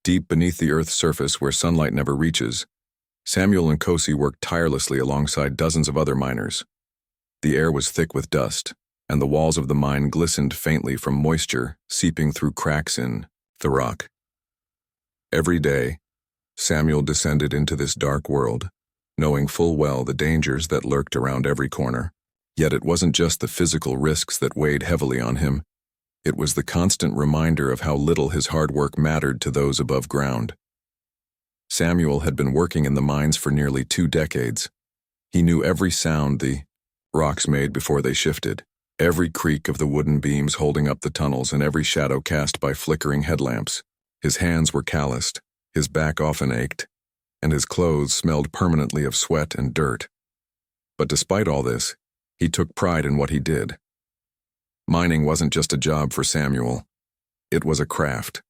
Deep beneath the Earth's surface where sunlight never reaches, Samuel and Kosi worked tirelessly alongside dozens of other miners. The air was thick with dust, and the walls of the mine glistened faintly from moisture seeping through cracks in the rock. Every day, Samuel descended into this dark world, knowing full well the dangers that lurked around every corner. Yet it wasn't just the physical risks that weighed heavily on him. It was the constant reminder of how little his hard work mattered to those above ground. Samuel had been working in the mines for nearly 2 decades. He knew every sound the rocks made before they shifted, every creak of the wooden beams holding up the tunnels, and every shadow cast by flickering headlamps. His hands were calloused, his back often ached, and his clothes smelled permanently of sweat and dirt. But despite all this, he took pride in what he did. Mining wasn't just a job for Samuel. It was a craft.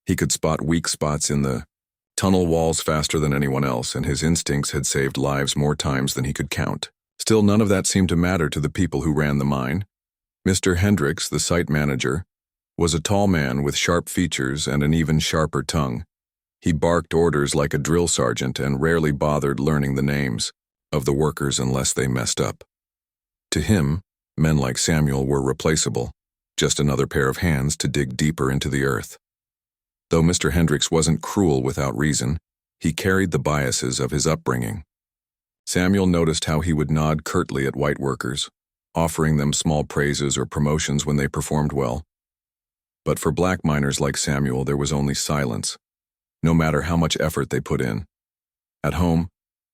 He could spot weak spots in the tunnel walls faster than anyone else, and his instincts had saved lives more times than he could count. Still, none of that seemed to matter to the people who ran the mine. Mr. Hendricks, the site manager, was a tall man with sharp features and an even sharper tongue. He barked orders like a drill sergeant and rarely bothered learning the names of the workers unless they messed up. To him, men like Samuel were replaceable, just another pair of hands to dig deeper into the earth. Though Mr. Hendricks wasn't cruel without reason, he carried the biases of his upbringing. Samuel noticed how he would nod curtly at white workers, offering them small praises or promotions when they performed well. But for black miners like Samuel, there was only silence, no matter how much effort they put in. At home,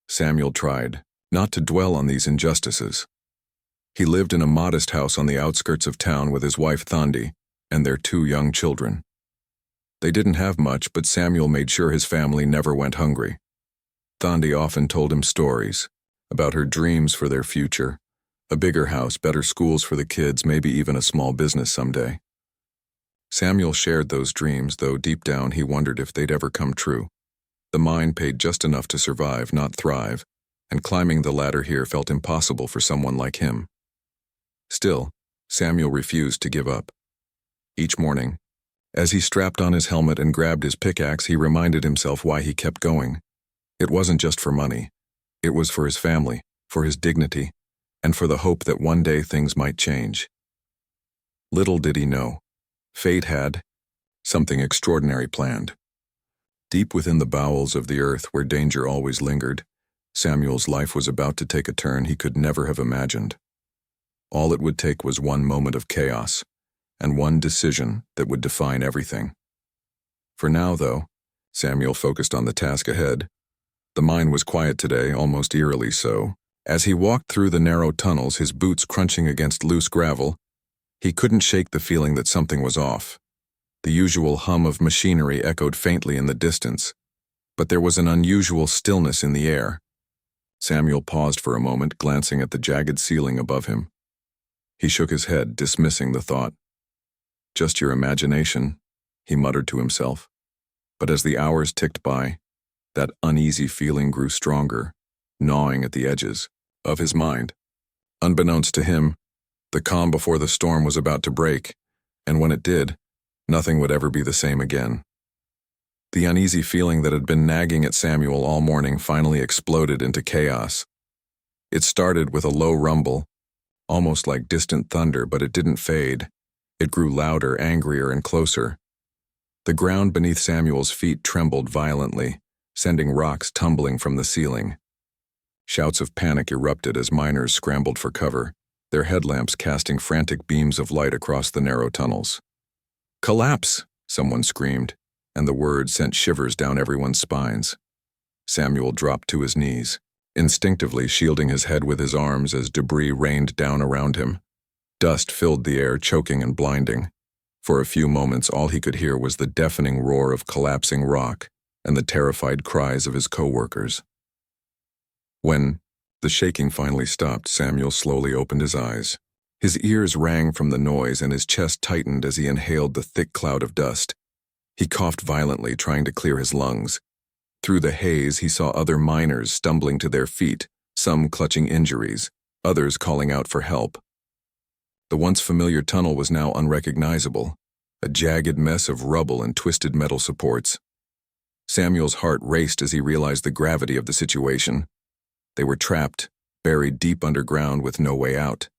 Samuel tried not to dwell on these injustices. He lived in a modest house on the outskirts of town with his wife Thandi and their 2 young children. They didn't have much, but Samuel made sure his family never went hungry. Thandi often told him stories about her dreams for their future, a bigger house, better schools for the kids, maybe even a small business someday. Samuel shared those dreams, though deep down he wondered if they'd ever come true. The mine paid just enough to survive, not thrive, and climbing the ladder here felt impossible for someone like him. Still, Samuel refused to give up. Each morning, as he strapped on his helmet and grabbed his pickaxe, he reminded himself why he kept going. It wasn't just for money. It was for his family, for his dignity, and for the hope that one day things might change. Little did he know, fate had something extraordinary planned. Deep within the bowels of the earth where danger always lingered, Samuel's life was about to take a turn he could never have imagined. All it would take was one moment of chaos, and one decision that would define everything. For now, though, Samuel focused on the task ahead. The mine was quiet today, almost eerily so. As he walked through the narrow tunnels, his boots crunching against loose gravel, he couldn't shake the feeling that something was off. The usual hum of machinery echoed faintly in the distance, but there was an unusual stillness in the air. Samuel paused for a moment, glancing at the jagged ceiling above him. He shook his head, dismissing the thought. Just your imagination, he muttered to himself. But as the hours ticked by, that uneasy feeling grew stronger, gnawing at the edges of his mind. Unbeknownst to him, the calm before the storm was about to break, and when it did, nothing would ever be the same again. The uneasy feeling that had been nagging at Samuel all morning finally exploded into chaos. It started with a low rumble, almost like distant thunder, but it didn't fade. It grew louder, angrier, and closer. The ground beneath Samuel's feet trembled violently, sending rocks tumbling from the ceiling. Shouts of panic erupted as miners scrambled for cover, their headlamps casting frantic beams of light across the narrow tunnels. "Collapse!" someone screamed, and the word sent shivers down everyone's spines. Samuel dropped to his knees, instinctively shielding his head with his arms as debris rained down around him. Dust filled the air, choking and blinding. For a few moments, all he could hear was the deafening roar of collapsing rock and the terrified cries of his co-workers. When the shaking finally stopped, Samuel slowly opened his eyes. His ears rang from the noise and his chest tightened as he inhaled the thick cloud of dust. He coughed violently, trying to clear his lungs. Through the haze, he saw other miners stumbling to their feet, some clutching injuries, others calling out for help. The once familiar tunnel was now unrecognizable, a jagged mess of rubble and twisted metal supports. Samuel's heart raced as he realized the gravity of the situation. They were trapped, buried deep underground with no way out.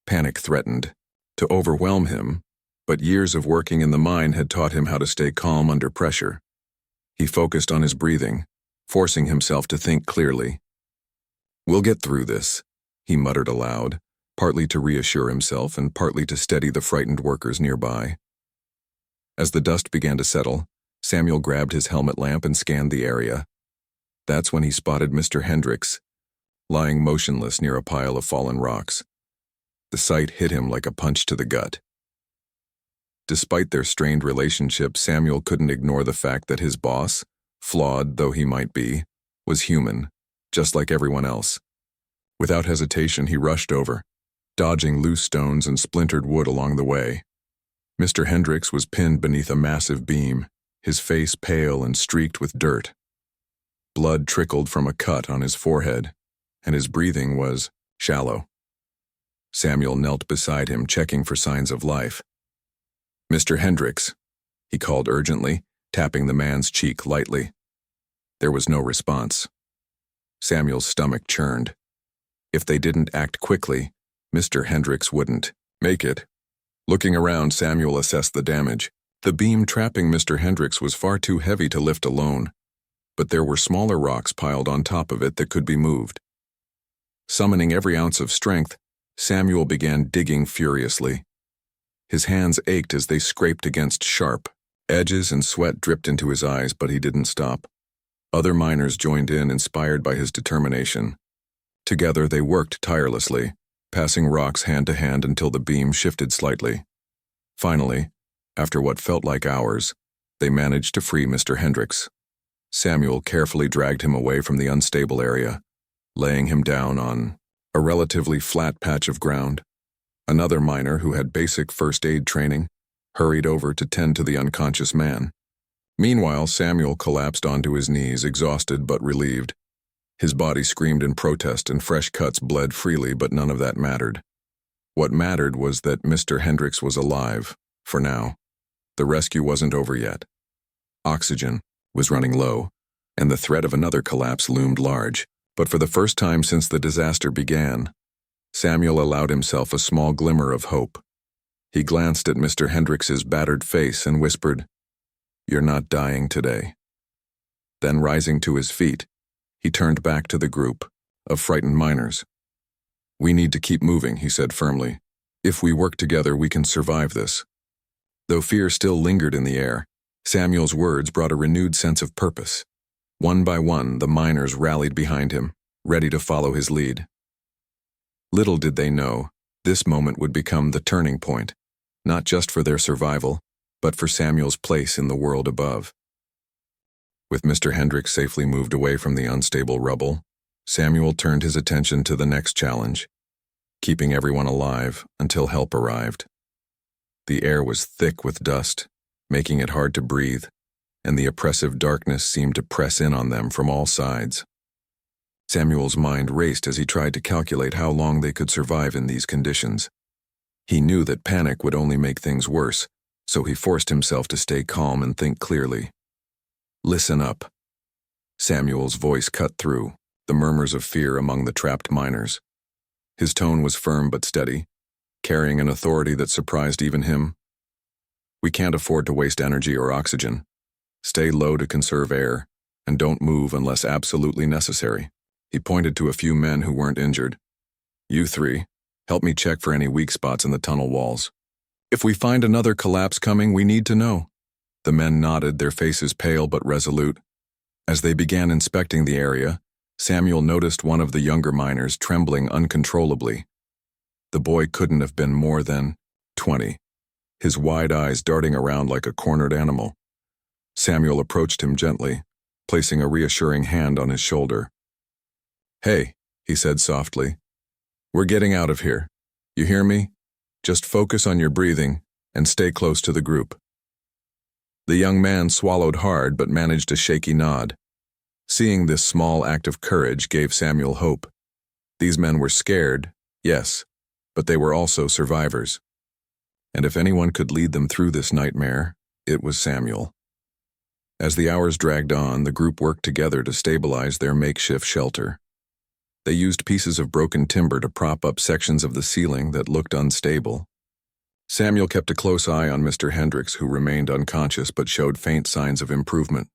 Panic threatened to overwhelm him, but years of working in the mine had taught him how to stay calm under pressure. He focused on his breathing, forcing himself to think clearly. "We'll get through this," he muttered aloud, partly to reassure himself and partly to steady the frightened workers nearby. As the dust began to settle, Samuel grabbed his helmet lamp and scanned the area. That's when he spotted Mr. Hendricks, lying motionless near a pile of fallen rocks. The sight hit him like a punch to the gut. Despite their strained relationship, Samuel couldn't ignore the fact that his boss, flawed though he might be, was human, just like everyone else. Without hesitation, he rushed over, dodging loose stones and splintered wood along the way. Mr. Hendricks was pinned beneath a massive beam, his face pale and streaked with dirt. Blood trickled from a cut on his forehead, and his breathing was shallow. Samuel knelt beside him, checking for signs of life. "Mr. Hendricks," he called urgently, tapping the man's cheek lightly. There was no response. Samuel's stomach churned. If they didn't act quickly, Mr. Hendricks wouldn't make it. Looking around, Samuel assessed the damage. The beam trapping Mr. Hendricks was far too heavy to lift alone, but there were smaller rocks piled on top of it that could be moved. Summoning every ounce of strength, Samuel began digging furiously. His hands ached as they scraped against sharp edges and sweat dripped into his eyes, but he didn't stop. Other miners joined in, inspired by his determination. Together they worked tirelessly, passing rocks hand to hand until the beam shifted slightly. Finally, after what felt like hours, they managed to free Mr. Hendricks. Samuel carefully dragged him away from the unstable area, laying him down on a relatively flat patch of ground. Another miner, who had basic first aid training, hurried over to tend to the unconscious man. Meanwhile, Samuel collapsed onto his knees, exhausted but relieved. His body screamed in protest and fresh cuts bled freely, but none of that mattered. What mattered was that Mr. Hendricks was alive, for now. The rescue wasn't over yet. Oxygen was running low, and the threat of another collapse loomed large. But for the first time since the disaster began, Samuel allowed himself a small glimmer of hope. He glanced at Mr. Hendricks's battered face and whispered, "You're not dying today." Then, rising to his feet, he turned back to the group of frightened miners. "We need to keep moving," he said firmly. "If we work together, we can survive this." Though fear still lingered in the air, Samuel's words brought a renewed sense of purpose. One by one, the miners rallied behind him, ready to follow his lead. Little did they know, this moment would become the turning point, not just for their survival, but for Samuel's place in the world above. With Mr. Hendricks safely moved away from the unstable rubble, Samuel turned his attention to the next challenge, keeping everyone alive until help arrived. The air was thick with dust, making it hard to breathe, and the oppressive darkness seemed to press in on them from all sides. Samuel's mind raced as he tried to calculate how long they could survive in these conditions. He knew that panic would only make things worse, so he forced himself to stay calm and think clearly. "Listen up." Samuel's voice cut through the murmurs of fear among the trapped miners. His tone was firm but steady, carrying an authority that surprised even him. "We can't afford to waste energy or oxygen. Stay low to conserve air, and don't move unless absolutely necessary." He pointed to a few men who weren't injured. "You three, help me check for any weak spots in the tunnel walls. If we find another collapse coming, we need to know." The men nodded, their faces pale but resolute. As they began inspecting the area, Samuel noticed one of the younger miners trembling uncontrollably. The boy couldn't have been more than 20, his wide eyes darting around like a cornered animal. Samuel approached him gently, placing a reassuring hand on his shoulder. "Hey," he said softly, "we're getting out of here. You hear me? Just focus on your breathing and stay close to the group." The young man swallowed hard but managed a shaky nod. Seeing this small act of courage gave Samuel hope. These men were scared, yes, but they were also survivors. And if anyone could lead them through this nightmare, it was Samuel. As the hours dragged on, the group worked together to stabilize their makeshift shelter. They used pieces of broken timber to prop up sections of the ceiling that looked unstable. Samuel kept a close eye on Mr. Hendricks, who remained unconscious but showed faint signs of improvement.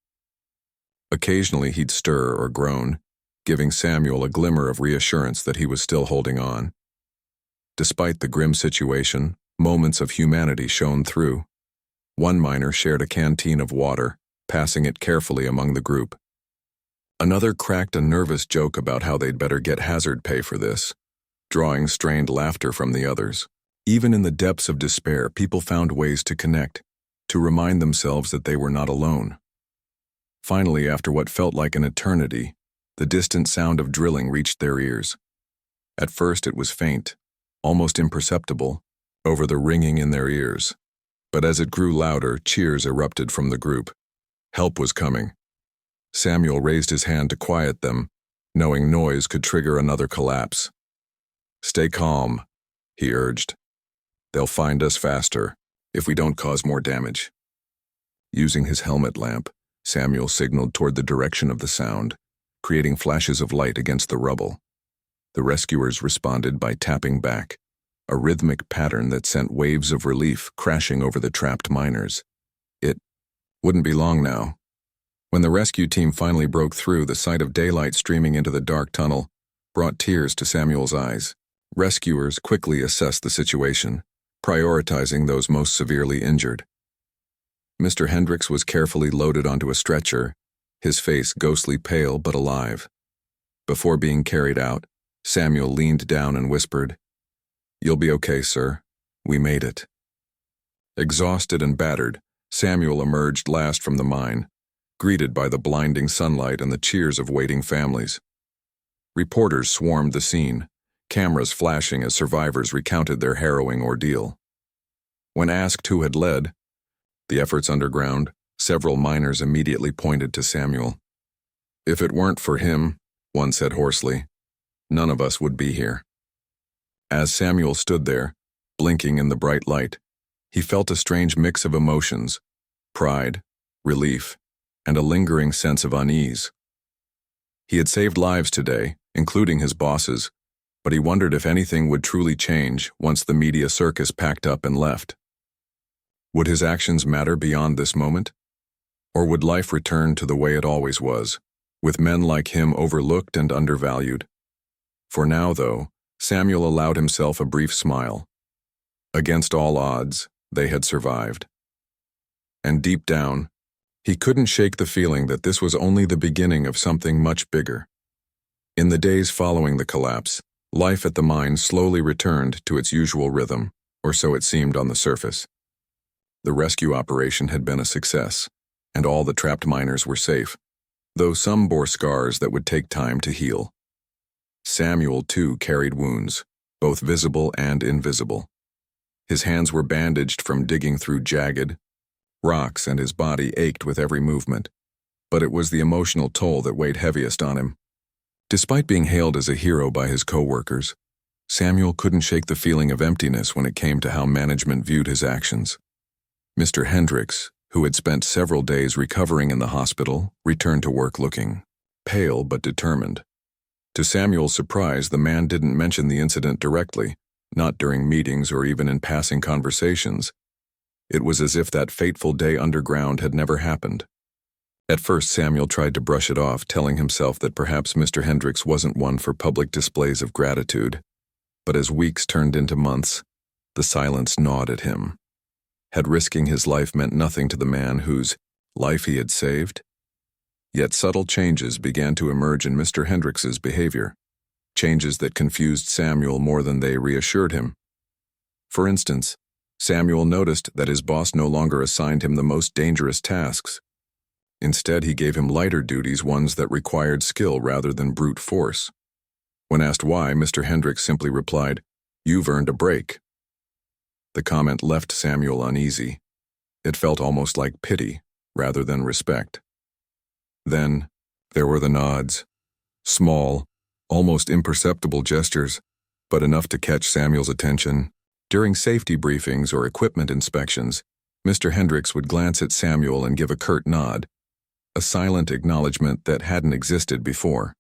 Occasionally he'd stir or groan, giving Samuel a glimmer of reassurance that he was still holding on. Despite the grim situation, moments of humanity shone through. One miner shared a canteen of water, passing it carefully among the group. Another cracked a nervous joke about how they'd better get hazard pay for this, drawing strained laughter from the others. Even in the depths of despair, people found ways to connect, to remind themselves that they were not alone. Finally, after what felt like an eternity, the distant sound of drilling reached their ears. At first it was faint, almost imperceptible, over the ringing in their ears. But as it grew louder, cheers erupted from the group. Help was coming. Samuel raised his hand to quiet them, knowing noise could trigger another collapse. "Stay calm," he urged. "They'll find us faster, if we don't cause more damage." Using his helmet lamp, Samuel signaled toward the direction of the sound, creating flashes of light against the rubble. The rescuers responded by tapping back, a rhythmic pattern that sent waves of relief crashing over the trapped miners. It wouldn't be long now. When the rescue team finally broke through, the sight of daylight streaming into the dark tunnel brought tears to Samuel's eyes. Rescuers quickly assessed the situation, prioritizing those most severely injured. Mr. Hendricks was carefully loaded onto a stretcher, his face ghostly pale but alive. Before being carried out, Samuel leaned down and whispered, "You'll be okay, sir. We made it." Exhausted and battered, Samuel emerged last from the mine, greeted by the blinding sunlight and the cheers of waiting families. Reporters swarmed the scene, cameras flashing as survivors recounted their harrowing ordeal. When asked who had led the efforts underground, several miners immediately pointed to Samuel. "If it weren't for him," one said hoarsely, "none of us would be here." As Samuel stood there, blinking in the bright light, he felt a strange mix of emotions: pride, relief, and a lingering sense of unease. He had saved lives today, including his boss's, but he wondered if anything would truly change once the media circus packed up and left. Would his actions matter beyond this moment? Or would life return to the way it always was, with men like him overlooked and undervalued? For now, though, Samuel allowed himself a brief smile. Against all odds, they had survived. And deep down, he couldn't shake the feeling that this was only the beginning of something much bigger. In the days following the collapse, life at the mine slowly returned to its usual rhythm, or so it seemed on the surface. The rescue operation had been a success, and all the trapped miners were safe, though some bore scars that would take time to heal. Samuel, too, carried wounds, both visible and invisible. His hands were bandaged from digging through jagged rocks, and his body ached with every movement, but it was the emotional toll that weighed heaviest on him. Despite being hailed as a hero by his co-workers, Samuel couldn't shake the feeling of emptiness when it came to how management viewed his actions. Mr. Hendricks, who had spent several days recovering in the hospital, returned to work looking pale but determined. To Samuel's surprise, the man didn't mention the incident directly, not during meetings or even in passing conversations. It was as if that fateful day underground had never happened. At first, Samuel tried to brush it off, telling himself that perhaps Mr. Hendricks wasn't one for public displays of gratitude. But as weeks turned into months, the silence gnawed at him. Had risking his life meant nothing to the man whose life he had saved? Yet subtle changes began to emerge in Mr. Hendricks's behavior, changes that confused Samuel more than they reassured him. For instance, Samuel noticed that his boss no longer assigned him the most dangerous tasks. Instead, he gave him lighter duties, ones that required skill rather than brute force. When asked why, Mr. Hendricks simply replied, "You've earned a break." The comment left Samuel uneasy. It felt almost like pity rather than respect. Then, there were the nods. Small, almost imperceptible gestures, but enough to catch Samuel's attention. During safety briefings or equipment inspections, Mr. Hendricks would glance at Samuel and give a curt nod, a silent acknowledgement that hadn't existed before.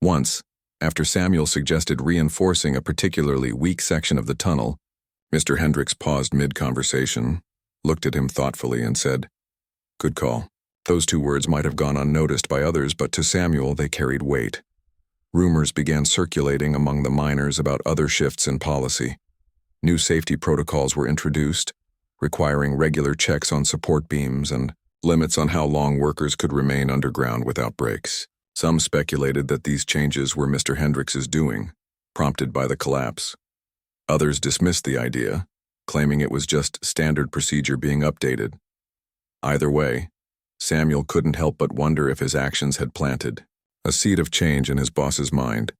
Once, after Samuel suggested reinforcing a particularly weak section of the tunnel, Mr. Hendricks paused mid-conversation, looked at him thoughtfully, and said, "Good call." Those two words might have gone unnoticed by others, but to Samuel they carried weight. Rumors began circulating among the miners about other shifts in policy. New safety protocols were introduced, requiring regular checks on support beams and limits on how long workers could remain underground without breaks. Some speculated that these changes were Mr. Hendricks's doing, prompted by the collapse. Others dismissed the idea, claiming it was just standard procedure being updated. Either way, Samuel couldn't help but wonder if his actions had planted a seed of change in his boss's mind.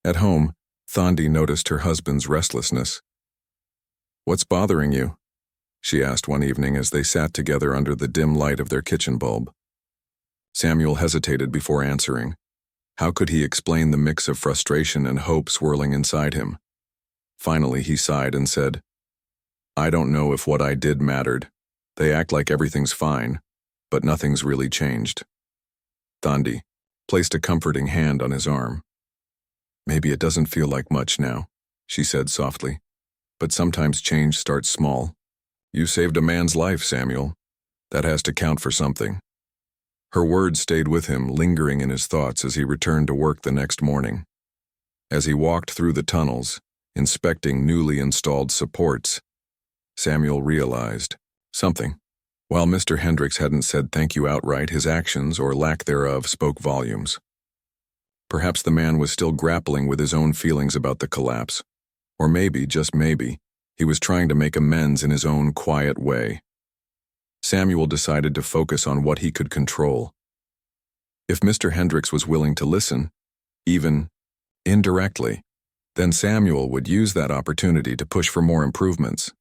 At home, Thandi noticed her husband's restlessness. "What's bothering you?" she asked one evening as they sat together under the dim light of their kitchen bulb. Samuel hesitated before answering. How could he explain the mix of frustration and hope swirling inside him? Finally, he sighed and said, "I don't know if what I did mattered. They act like everything's fine, but nothing's really changed." Thandi placed a comforting hand on his arm. "Maybe it doesn't feel like much now," she said softly, "but sometimes change starts small. You saved a man's life, Samuel. That has to count for something." Her words stayed with him, lingering in his thoughts as he returned to work the next morning. As he walked through the tunnels, inspecting newly installed supports, Samuel realized something. While Mr. Hendricks hadn't said thank you outright, his actions, or lack thereof, spoke volumes. Perhaps the man was still grappling with his own feelings about the collapse. Or maybe, just maybe, he was trying to make amends in his own quiet way. Samuel decided to focus on what he could control. If Mr. Hendricks was willing to listen, even indirectly, then Samuel would use that opportunity to push for more improvements.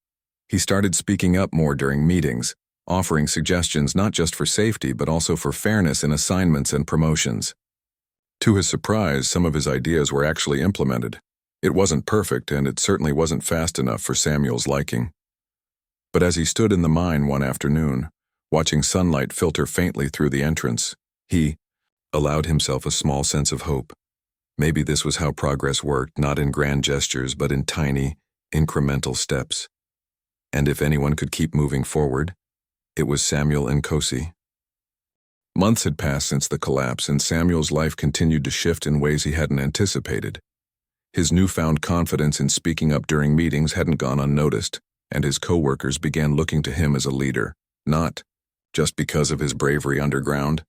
He started speaking up more during meetings, offering suggestions not just for safety but also for fairness in assignments and promotions. To his surprise, some of his ideas were actually implemented. It wasn't perfect, and it certainly wasn't fast enough for Samuel's liking. But as he stood in the mine one afternoon, watching sunlight filter faintly through the entrance, he allowed himself a small sense of hope. Maybe this was how progress worked, not in grand gestures, but in tiny, incremental steps. And if anyone could keep moving forward, it was Samuel Nkosi. Months had passed since the collapse, and Samuel's life continued to shift in ways he hadn't anticipated. His newfound confidence in speaking up during meetings hadn't gone unnoticed, and his co-workers began looking to him as a leader, not just because of his bravery underground,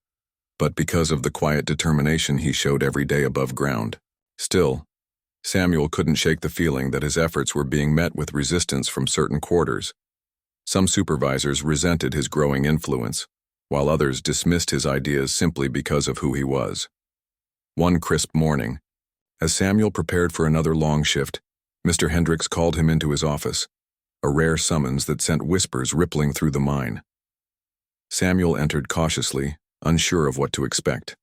but because of the quiet determination he showed every day above ground. Still, Samuel couldn't shake the feeling that his efforts were being met with resistance from certain quarters. Some supervisors resented his growing influence, while others dismissed his ideas simply because of who he was. One crisp morning, as Samuel prepared for another long shift, Mr. Hendricks called him into his office, a rare summons that sent whispers rippling through the mine. Samuel entered cautiously, unsure of what to expect.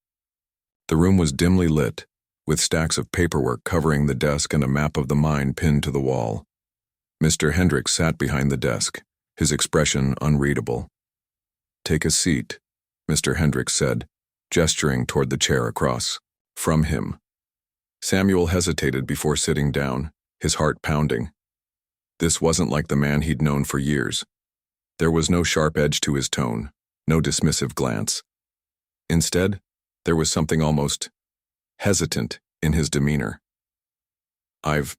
The room was dimly lit, with stacks of paperwork covering the desk and a map of the mine pinned to the wall. Mr. Hendricks sat behind the desk, his expression unreadable. "Take a seat," Mr. Hendricks said, gesturing toward the chair across from him. Samuel hesitated before sitting down, his heart pounding. This wasn't like the man he'd known for years. There was no sharp edge to his tone, no dismissive glance. Instead, there was something almost hesitant in his demeanor. "I've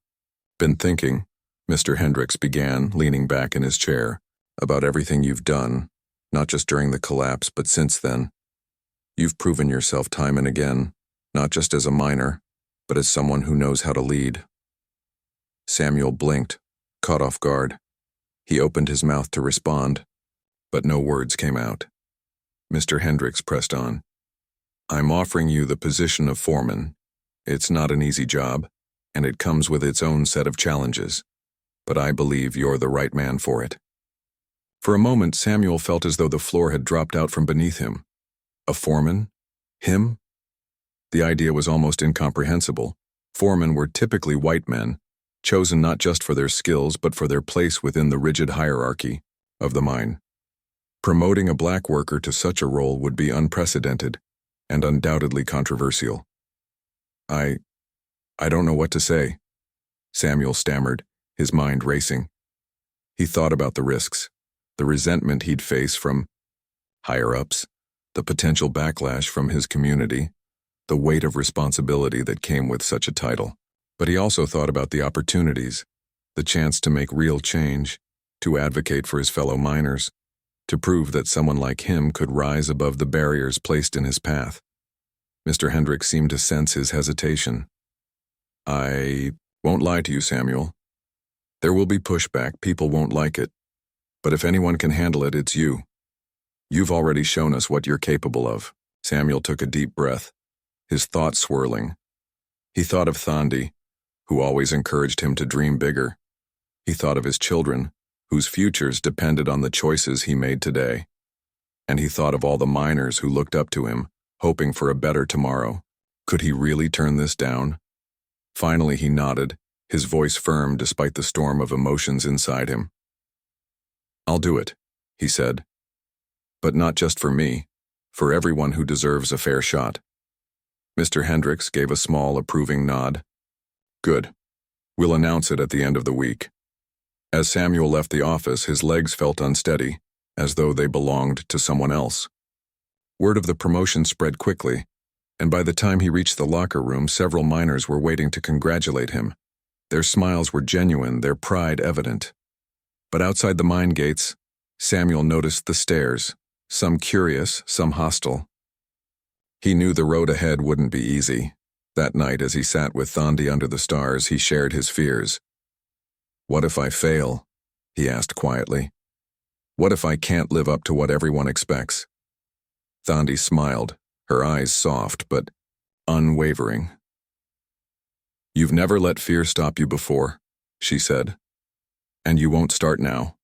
been thinking," Mr. Hendricks began, leaning back in his chair, "about everything you've done, not just during the collapse, but since then. You've proven yourself time and again, not just as a miner, but as someone who knows how to lead." Samuel blinked, caught off guard. He opened his mouth to respond, but no words came out. Mr. Hendricks pressed on. "I'm offering you the position of foreman. It's not an easy job, and it comes with its own set of challenges, but I believe you're the right man for it." For a moment, Samuel felt as though the floor had dropped out from beneath him. A foreman? Him? The idea was almost incomprehensible. Foremen were typically white men, chosen not just for their skills but for their place within the rigid hierarchy of the mine. Promoting a black worker to such a role would be unprecedented and undoubtedly controversial. I don't know what to say, Samuel stammered, his mind racing. He thought about the risks, the resentment he'd face from higher-ups, the potential backlash from his community, the weight of responsibility that came with such a title. But he also thought about the opportunities, the chance to make real change, to advocate for his fellow miners, to prove that someone like him could rise above the barriers placed in his path. Mr. Hendricks seemed to sense his hesitation. I won't lie to you, Samuel. There will be pushback, people won't like it. But if anyone can handle it, it's you. You've already shown us what you're capable of. Samuel took a deep breath, his thoughts swirling. He thought of Thandi, who always encouraged him to dream bigger. He thought of his children, whose futures depended on the choices he made today. And he thought of all the miners who looked up to him, hoping for a better tomorrow. Could he really turn this down? Finally he nodded, his voice firm despite the storm of emotions inside him. I'll do it, he said. But not just for me, for everyone who deserves a fair shot. Mr. Hendricks gave a small, approving nod. Good. We'll announce it at the end of the week. As Samuel left the office, his legs felt unsteady, as though they belonged to someone else. Word of the promotion spread quickly, and by the time he reached the locker room, several miners were waiting to congratulate him. Their smiles were genuine, their pride evident. But outside the mine gates, Samuel noticed the stares, some curious, some hostile. He knew the road ahead wouldn't be easy. That night, as he sat with Thandi under the stars, he shared his fears. What if I fail? He asked quietly. What if I can't live up to what everyone expects? Thandi smiled, her eyes soft but unwavering. You've never let fear stop you before, she said. And you won't start now.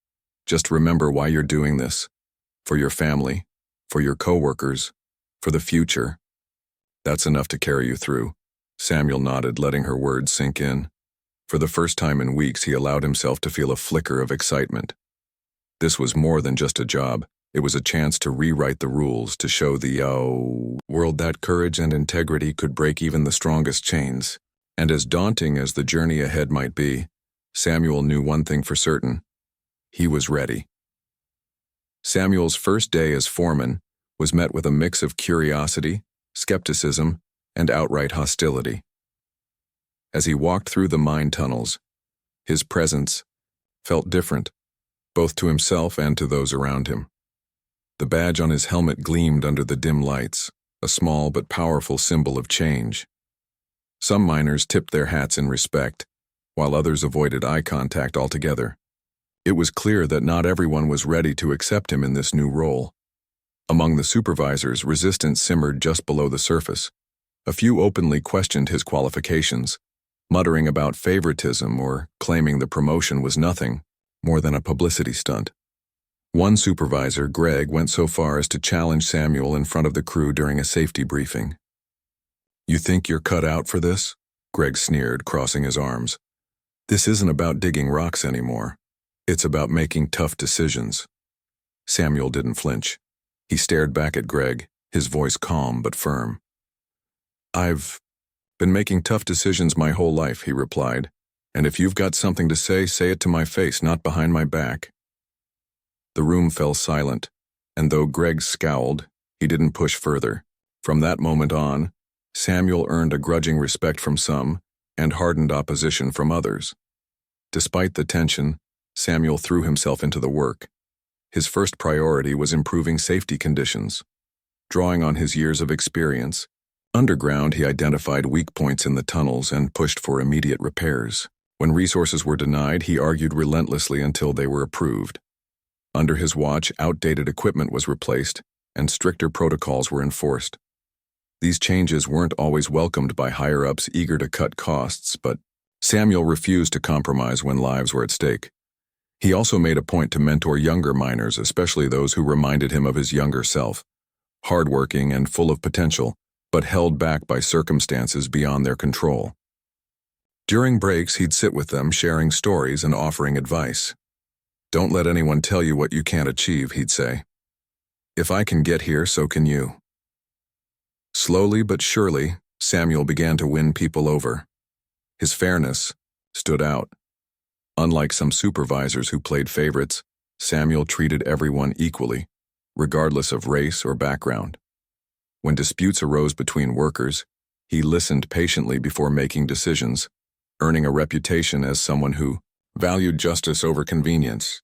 Just remember why you're doing this. For your family, for your coworkers, for the future. That's enough to carry you through. Samuel nodded, letting her words sink in. For the first time in weeks, he allowed himself to feel a flicker of excitement. This was more than just a job. It was a chance to rewrite the rules, to show the world that courage and integrity could break even the strongest chains. And as daunting as the journey ahead might be, Samuel knew one thing for certain. He was ready. Samuel's first day as foreman was met with a mix of curiosity, skepticism, and outright hostility. As he walked through the mine tunnels, his presence felt different, both to himself and to those around him. The badge on his helmet gleamed under the dim lights, a small but powerful symbol of change. Some miners tipped their hats in respect, while others avoided eye contact altogether. It was clear that not everyone was ready to accept him in this new role. Among the supervisors, resistance simmered just below the surface. A few openly questioned his qualifications, muttering about favoritism or claiming the promotion was nothing more than a publicity stunt. One supervisor, Greg, went so far as to challenge Samuel in front of the crew during a safety briefing. You think you're cut out for this? Greg sneered, crossing his arms. This isn't about digging rocks anymore. It's about making tough decisions. Samuel didn't flinch. He stared back at Greg, his voice calm but firm. I've been making tough decisions my whole life, he replied. And if you've got something to say it to my face, not behind my back. The room fell silent, and though Greg scowled, he didn't push further. From that moment on, Samuel earned a grudging respect from some and hardened opposition from others. Despite the tension, Samuel threw himself into the work. His first priority was improving safety conditions. Drawing on his years of experience, underground he identified weak points in the tunnels and pushed for immediate repairs. When resources were denied, he argued relentlessly until they were approved. Under his watch, outdated equipment was replaced, and stricter protocols were enforced. These changes weren't always welcomed by higher-ups eager to cut costs, but Samuel refused to compromise when lives were at stake. He also made a point to mentor younger miners, especially those who reminded him of his younger self, hardworking and full of potential, but held back by circumstances beyond their control. During breaks, he'd sit with them, sharing stories and offering advice. Don't let anyone tell you what you can't achieve, he'd say. If I can get here, so can you. Slowly but surely, Samuel began to win people over. His fairness stood out. Unlike some supervisors who played favorites, Samuel treated everyone equally, regardless of race or background. When disputes arose between workers, he listened patiently before making decisions, earning a reputation as someone who valued justice over convenience.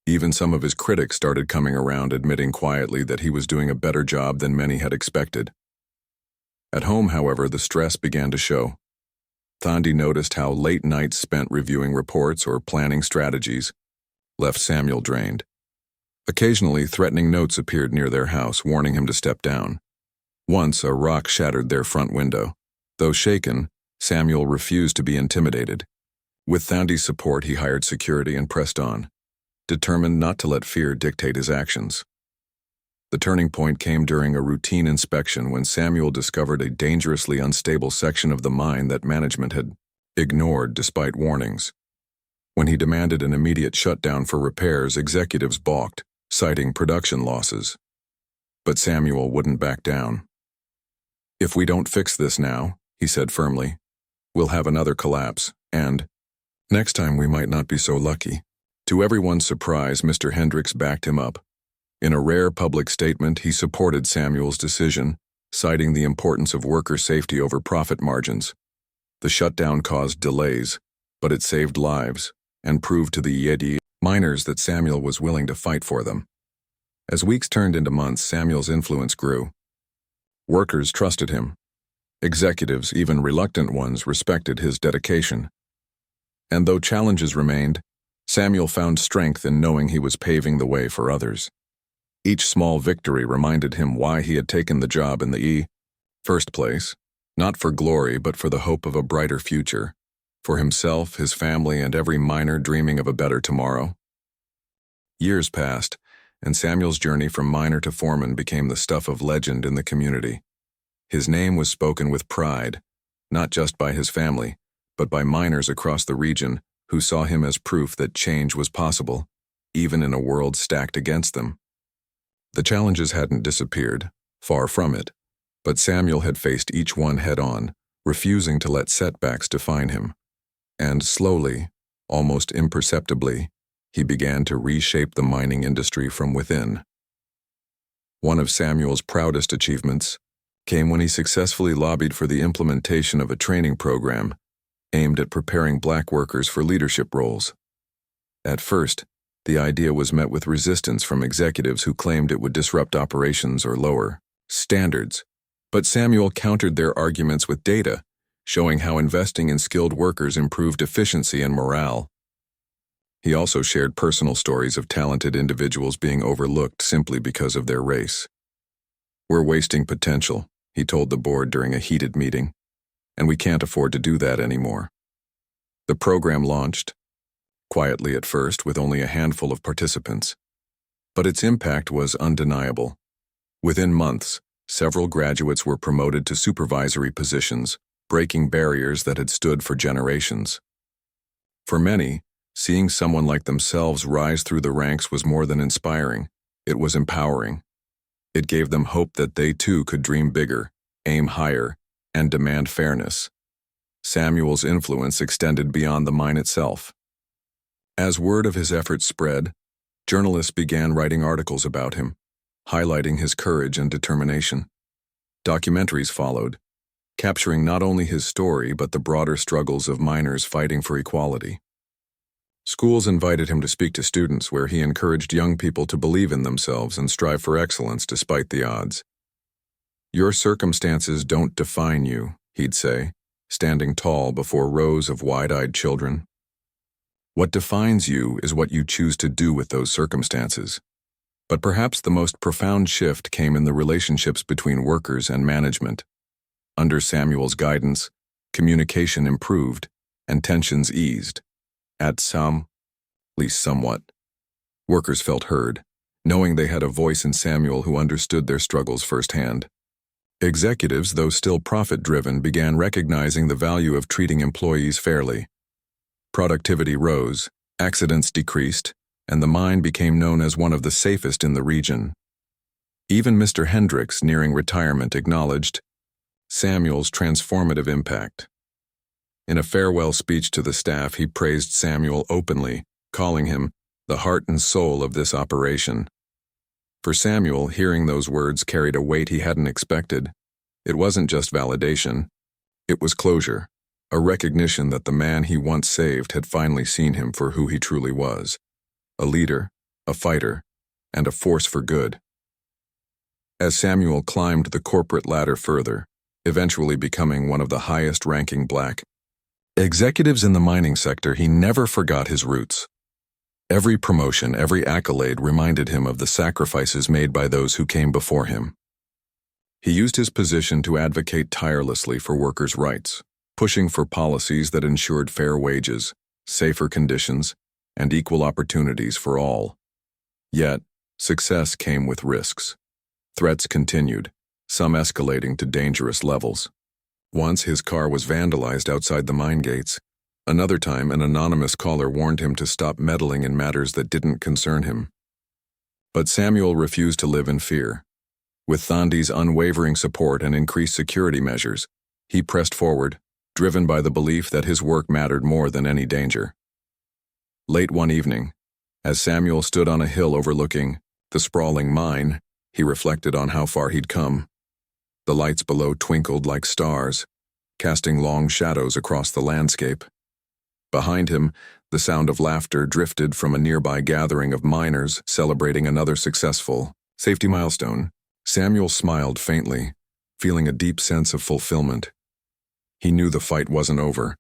Even some of his critics started coming around, admitting quietly that he was doing a better job than many had expected. At home, however, the stress began to show. Thandi noticed how late nights spent reviewing reports or planning strategies left Samuel drained. Occasionally, threatening notes appeared near their house, warning him to step down. Once, a rock shattered their front window. Though shaken, Samuel refused to be intimidated. With Thandi's support, he hired security and pressed on, determined not to let fear dictate his actions. The turning point came during a routine inspection when Samuel discovered a dangerously unstable section of the mine that management had ignored despite warnings. When he demanded an immediate shutdown for repairs, executives balked, citing production losses. But Samuel wouldn't back down. "If we don't fix this now," he said firmly, "we'll have another collapse, and next time we might not be so lucky." To everyone's surprise, Mr. Hendricks backed him up. In a rare public statement, he supported Samuel's decision, citing the importance of worker safety over profit margins. The shutdown caused delays, but it saved lives and proved to the Yedi miners that Samuel was willing to fight for them. As weeks turned into months, Samuel's influence grew. Workers trusted him. Executives, even reluctant ones, respected his dedication. And though challenges remained, Samuel found strength in knowing he was paving the way for others. Each small victory reminded him why he had taken the job in the first place, not for glory but for the hope of a brighter future, for himself, his family, and every miner dreaming of a better tomorrow. Years passed, and Samuel's journey from miner to foreman became the stuff of legend in the community. His name was spoken with pride, not just by his family, but by miners across the region who saw him as proof that change was possible, even in a world stacked against them. The challenges hadn't disappeared, far from it, but Samuel had faced each one head-on, refusing to let setbacks define him. And slowly, almost imperceptibly, he began to reshape the mining industry from within. One of Samuel's proudest achievements came when he successfully lobbied for the implementation of a training program aimed at preparing black workers for leadership roles. At first, the idea was met with resistance from executives who claimed it would disrupt operations or lower standards. But Samuel countered their arguments with data, showing how investing in skilled workers improved efficiency and morale. He also shared personal stories of talented individuals being overlooked simply because of their race. "We're wasting potential," he told the board during a heated meeting, "and we can't afford to do that anymore." The program launched, quietly at first with only a handful of participants. But its impact was undeniable. Within months, several graduates were promoted to supervisory positions, breaking barriers that had stood for generations. For many, seeing someone like themselves rise through the ranks was more than inspiring, it was empowering. It gave them hope that they too could dream bigger, aim higher, and demand fairness. Samuel's influence extended beyond the mine itself. As word of his efforts spread, journalists began writing articles about him, highlighting his courage and determination. Documentaries followed, capturing not only his story but the broader struggles of miners fighting for equality. Schools invited him to speak to students, where he encouraged young people to believe in themselves and strive for excellence despite the odds. "Your circumstances don't define you," he'd say, standing tall before rows of wide-eyed children. "What defines you is what you choose to do with those circumstances." But perhaps the most profound shift came in the relationships between workers and management. Under Samuel's guidance, communication improved and tensions eased. At least somewhat. Workers felt heard, knowing they had a voice in Samuel who understood their struggles firsthand. Executives, though still profit-driven, began recognizing the value of treating employees fairly. Productivity rose, accidents decreased, and the mine became known as one of the safest in the region. Even Mr. Hendricks, nearing retirement, acknowledged Samuel's transformative impact. In a farewell speech to the staff, he praised Samuel openly, calling him the heart and soul of this operation. For Samuel, hearing those words carried a weight he hadn't expected. It wasn't just validation. It was closure, a recognition that the man he once saved had finally seen him for who he truly was, a leader, a fighter, and a force for good. As Samuel climbed the corporate ladder further, eventually becoming one of the highest-ranking black executives in the mining sector, he never forgot his roots. Every promotion, every accolade reminded him of the sacrifices made by those who came before him. He used his position to advocate tirelessly for workers' rights, pushing for policies that ensured fair wages, safer conditions, and equal opportunities for all. Yet, success came with risks. Threats continued, some escalating to dangerous levels. Once his car was vandalized outside the mine gates. Another time, an anonymous caller warned him to stop meddling in matters that didn't concern him. But Samuel refused to live in fear. With Thandi's unwavering support and increased security measures, he pressed forward, driven by the belief that his work mattered more than any danger. Late one evening, as Samuel stood on a hill overlooking the sprawling mine, he reflected on how far he'd come. The lights below twinkled like stars, casting long shadows across the landscape. Behind him, the sound of laughter drifted from a nearby gathering of miners celebrating another successful safety milestone. Samuel smiled faintly, feeling a deep sense of fulfillment. He knew the fight wasn't over.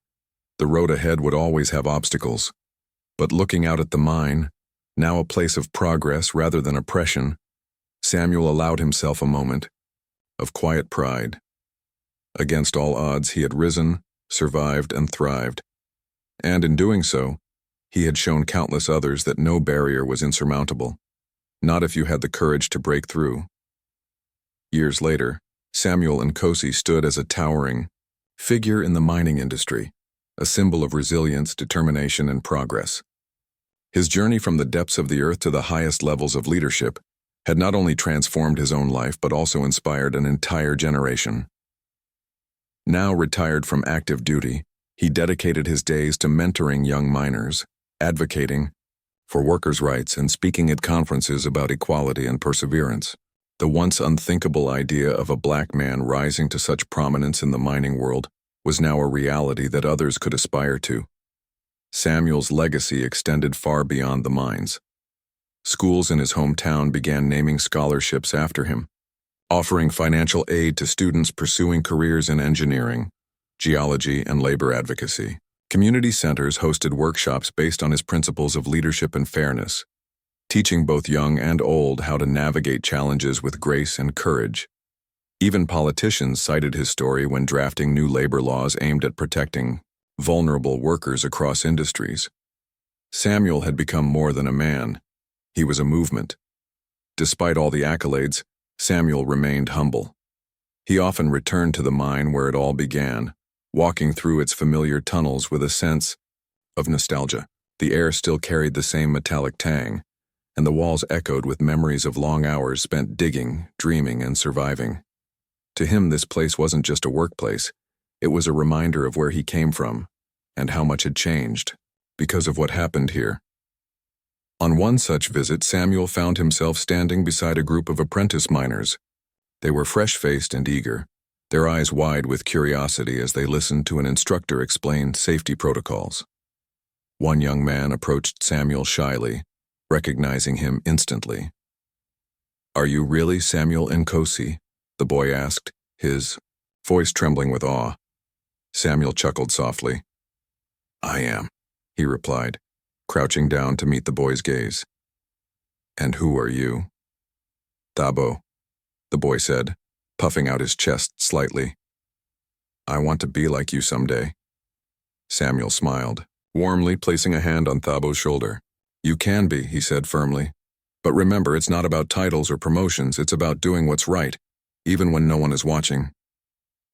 The road ahead would always have obstacles. But looking out at the mine, now a place of progress rather than oppression, Samuel allowed himself a moment of quiet pride. Against all odds, he had risen, survived, and thrived. And in doing so, he had shown countless others that no barrier was insurmountable, not if you had the courage to break through. Years later, Samuel Nkosi stood as a towering figure in the mining industry, a symbol of resilience, determination, and progress. His journey from the depths of the earth to the highest levels of leadership had not only transformed his own life but also inspired an entire generation. Now retired from active duty, he dedicated his days to mentoring young miners, advocating for workers' rights, and speaking at conferences about equality and perseverance. The once unthinkable idea of a black man rising to such prominence in the mining world was now a reality that others could aspire to. Samuel's legacy extended far beyond the mines. Schools in his hometown began naming scholarships after him, offering financial aid to students pursuing careers in engineering, geology, and labor advocacy. Community centers hosted workshops based on his principles of leadership and fairness, teaching both young and old how to navigate challenges with grace and courage. Even politicians cited his story when drafting new labor laws aimed at protecting vulnerable workers across industries. Samuel had become more than a man. He was a movement. Despite all the accolades, Samuel remained humble. He often returned to the mine where it all began, walking through its familiar tunnels with a sense of nostalgia. The air still carried the same metallic tang, and the walls echoed with memories of long hours spent digging, dreaming, and surviving. To him, this place wasn't just a workplace. It was a reminder of where he came from and how much had changed because of what happened here. On one such visit, Samuel found himself standing beside a group of apprentice miners. They were fresh-faced and eager, their eyes wide with curiosity as they listened to an instructor explain safety protocols. One young man approached Samuel shyly, recognizing him instantly. "Are you really Samuel Nkosi?" the boy asked, his voice trembling with awe. Samuel chuckled softly. "I am," he replied, crouching down to meet the boy's gaze. "And who are you?" "Thabo," the boy said, puffing out his chest slightly. "I want to be like you someday." Samuel smiled, warmly placing a hand on Thabo's shoulder. "You can be," he said firmly. "But remember, it's not about titles or promotions, it's about doing what's right, even when no one is watching."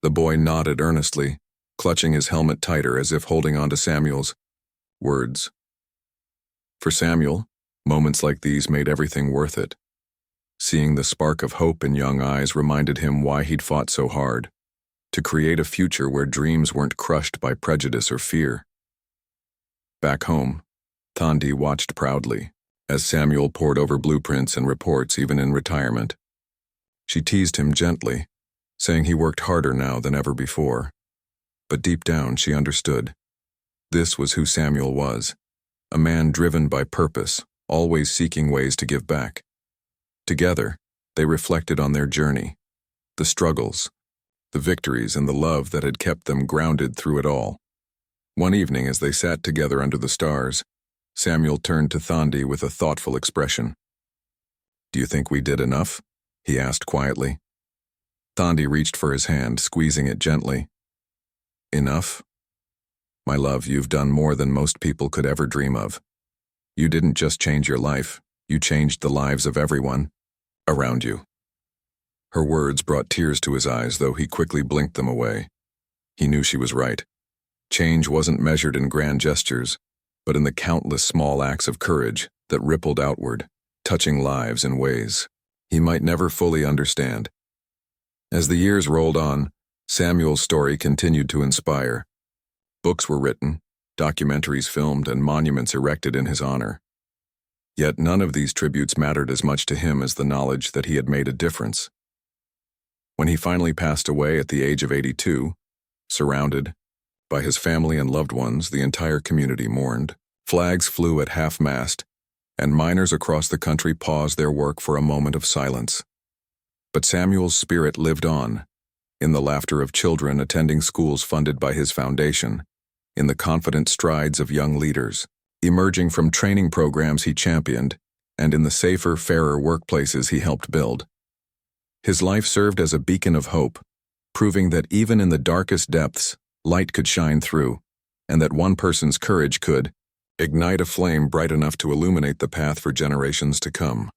The boy nodded earnestly, clutching his helmet tighter as if holding on to Samuel's words. For Samuel, moments like these made everything worth it. Seeing the spark of hope in young eyes reminded him why he'd fought so hard, to create a future where dreams weren't crushed by prejudice or fear. Back home, Thandi watched proudly as Samuel pored over blueprints and reports even in retirement. She teased him gently, saying he worked harder now than ever before. But deep down she understood. This was who Samuel was, a man driven by purpose, always seeking ways to give back. Together, they reflected on their journey, the struggles, the victories, and the love that had kept them grounded through it all. One evening, as they sat together under the stars, Samuel turned to Thandi with a thoughtful expression. "Do you think we did enough?" he asked quietly. Thandi reached for his hand, squeezing it gently. "Enough? My love, you've done more than most people could ever dream of. You didn't just change your life, you changed the lives of everyone around you." Her words brought tears to his eyes, though he quickly blinked them away. He knew she was right. Change wasn't measured in grand gestures, but in the countless small acts of courage that rippled outward, touching lives in ways he might never fully understand. As the years rolled on, Samuel's story continued to inspire. Books were written, documentaries filmed, and monuments erected in his honor. Yet none of these tributes mattered as much to him as the knowledge that he had made a difference. When he finally passed away at the age of 82, surrounded by his family and loved ones, the entire community mourned. Flags flew at half-mast, and miners across the country paused their work for a moment of silence. But Samuel's spirit lived on, in the laughter of children attending schools funded by his foundation, in the confident strides of young leaders emerging from training programs he championed, and in the safer, fairer workplaces he helped build. His life served as a beacon of hope, proving that even in the darkest depths, light could shine through, and that one person's courage could ignite a flame bright enough to illuminate the path for generations to come.